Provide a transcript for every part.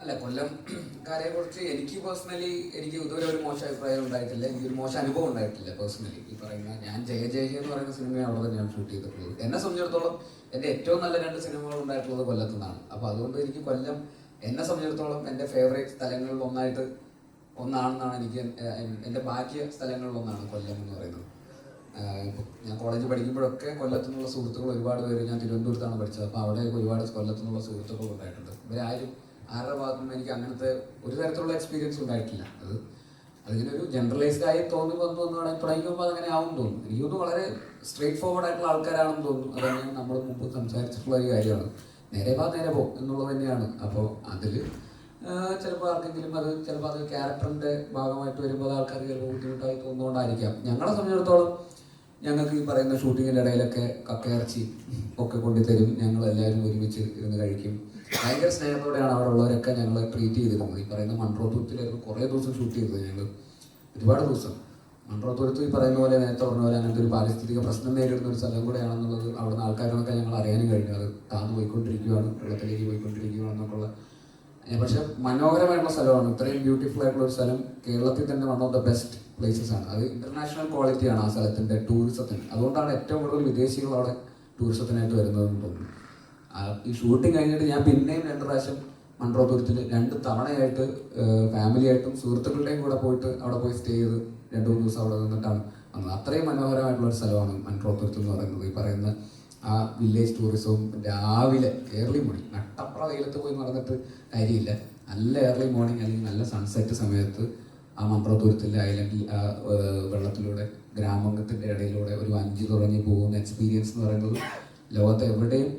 അല്ല, കൊല്ലംകാരെ കുറിച്ച് എനിക്ക് പേഴ്സണലി എനിക്ക് ഇതുവരെ ഒരു മോശം അഭിപ്രായം ഉണ്ടായിട്ടില്ല. എനിക്കൊരു മോശം അനുഭവം ഉണ്ടായിട്ടില്ല പേഴ്സണലി. ഈ പറയുന്ന ഞാൻ ജയ ജയ എന്ന് പറയുന്ന സിനിമ അവിടെ തന്നെയാണ് ഷൂട്ട് ചെയ്തിട്ടുള്ളത്. എന്നെ സംബന്ധിച്ചിടത്തോളം എൻ്റെ ഏറ്റവും നല്ല 2 സിനിമകൾ ഉണ്ടായിട്ടുള്ളത് കൊല്ലത്തു നിന്നാണ്. അപ്പോൾ അതുകൊണ്ട് എനിക്ക് കൊല്ലം എന്നെ സംബന്ധിച്ചിടത്തോളം എൻ്റെ ഫേവറേറ്റ് സ്ഥലങ്ങളിൽ ഒന്നാണെന്നാണ് എനിക്ക് എൻ്റെ ബാക്കിയ സ്ഥലങ്ങളിൽ ഒന്നാണ് കൊല്ലം എന്ന് പറയുന്നത്. ഞാൻ കോളേജിൽ പഠിക്കുമ്പോഴൊക്കെ കൊല്ലത്തു നിന്നുള്ള സുഹൃത്തുക്കൾ ഒരുപാട് പേര്, ഞാൻ തിരുവനന്തപുരത്താണ് പഠിച്ചത്, അപ്പോൾ അവിടെ ഒരുപാട് കൊല്ലത്തു നിന്നുള്ള സുഹൃത്തുക്കൾ ഉണ്ടായിട്ടുണ്ട്. ആരുടെ ഭാഗത്തുനിന്ന് എനിക്ക് അങ്ങനത്തെ ഒരു തരത്തിലുള്ള എക്സ്പീരിയൻസ് ഉണ്ടായിട്ടില്ല. അതിങ്ങനെ ഒരു ജനറലൈസ്ഡ് ആയി വന്നു വേണമെങ്കിൽ തുടങ്ങിയപ്പോൾ അതങ്ങനെ ആവും തോന്നുന്നു. എനിക്കൊന്ന് വളരെ സ്ട്രേറ്റ് ഫോർവേഡ് ആയിട്ടുള്ള ആൾക്കാരാണെന്ന് തോന്നുന്നു. അതന്നെയാണ് നമ്മൾ മുമ്പ് സംസാരിച്ചിട്ടുള്ള ഒരു കാര്യമാണ്. നേരെ പോ എന്നുള്ളത് തന്നെയാണ്. അപ്പോൾ അതിൽ ചിലപ്പോൾ ആർക്കെങ്കിലും ചിലപ്പോൾ അത് ക്യാരക്ടറിൻ്റെ ഭാഗമായിട്ട് വരുമ്പോൾ ആൾക്കാർക്ക് ചിലപ്പോൾ ബുദ്ധിമുട്ടായി തോന്നുകൊണ്ടായിരിക്കാം. ഞങ്ങളെ സംബന്ധിച്ചിടത്തോളം ഞങ്ങൾക്ക് ഈ പറയുന്ന ഷൂട്ടിങ്ങിൻ്റെ ഇടയിലൊക്കെ കക്കയിറച്ചി ഒക്കെ കൊണ്ടുതരും. ഞങ്ങളെല്ലാവരും ഒരുമിച്ച് ഇരുന്ന് കഴിക്കും. ഭയങ്കര സ്നേഹത്തോടെയാണ് അവിടെ ഉള്ളവരൊക്കെ ഞങ്ങളെ ട്രീറ്റ് ചെയ്തിരുന്നത്. ഈ പറയുന്ന മൺട്രോത്തുരുത്തിലായിരുന്നു കുറേ ദിവസം ഷൂട്ട് ചെയ്തത്. ഞങ്ങൾ ഒരുപാട് ദിവസം മൺട്രോത്തുരുത്ത് ഈ പറയുന്ന പോലെ, നേരത്തെ പറഞ്ഞ പോലെ, അങ്ങനത്തെ ഒരു പാരിസ്ഥിതിക പ്രശ്നം നേരിടുന്ന ഒരു സ്ഥലം കൂടെയാണെന്നുള്ളത് അവിടുന്ന് ആൾക്കാരൊക്കെ ഞങ്ങൾ അറിയാനും കഴിഞ്ഞു. അത് താഴ്ന്നു പോയിക്കൊണ്ടിരിക്കുകയാണ്, വെള്ളത്തിലേക്ക് പോയിക്കൊണ്ടിരിക്കുകയാണെന്നൊക്കെയുള്ള. പക്ഷെ മനോഹരമായിട്ടുള്ള സ്ഥലമാണ്. ഇത്രയും ബ്യൂട്ടിഫുൾ ആയിട്ടുള്ള ഒരു സ്ഥലം കേരളത്തിൽ തന്നെ one of the best places ആണ്. അത് ഇന്റർനാഷണൽ ക്വാളിറ്റിയാണ് ആ സ്ഥലത്തിൻ്റെ ടൂറിസത്തിന്. അതുകൊണ്ടാണ് ഏറ്റവും കൂടുതൽ വിദേശികൾ അവിടെ ടൂറിസത്തിനായിട്ട് വരുന്നതെന്ന് തോന്നുന്നു. ഈ ഷൂട്ടിങ് കഴിഞ്ഞിട്ട് ഞാൻ പിന്നെയും 2 പ്രാവശ്യം മൺട്രോത്തുരുത്തിൽ 2 തവണയായിട്ട് ഫാമിലിയായിട്ടും സുഹൃത്തുക്കളുടെയും കൂടെ പോയിട്ട് അവിടെ പോയി സ്റ്റേ ചെയ്ത് 2-3 ദിവസം അവിടെ നിന്നിട്ടാണ് വന്നത്. അത്രയും മനോഹരമായിട്ടുള്ള ഒരു സ്ഥലമാണ് മൺട്രോത്തുരുത്ത് എന്ന് പറയുന്നത്. ഈ പറയുന്ന ആ വില്ലേജ് ടൂറിസവും രാവിലെ ഏർലി മോർണിംഗ്, നട്ടപ്ര വെയിലത്ത് പോയി നടന്നിട്ട് കാര്യമില്ല. നല്ല ഏർലി മോർണിംഗ് അല്ലെങ്കിൽ നല്ല സൺസെറ്റ് സമയത്ത് ആ മൺട്രോത്തുരുത്തിൻ്റെ ഐലൻഡിൽ ആ വെള്ളത്തിലൂടെ ഗ്രാമത്തിൻ്റെ ഇടയിലൂടെ ഒരു വഞ്ചി തുറഞ്ഞ് പോകുന്ന എക്സ്പീരിയൻസ് എന്ന് പറയുന്നത് ലോകത്തെ എവിടെയും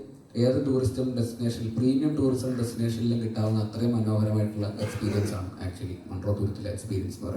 ഏത് ടൂറിസ്റ്റ് ഡെസ്റ്റിനേഷനിൽ, പ്രീമിയം ടൂറിസം ഡെസ്റ്റിനേഷനിലും കിട്ടാവുന്ന അത്രയും മനോഹരമായിട്ടുള്ള എക്സ്പീരിയൻസ് ആണ് ആക്ച്വലി മൺട്രോത്തുരുത്തിലെ എക്സ്പീരിയൻസ് എന്ന് പറയുന്നത്.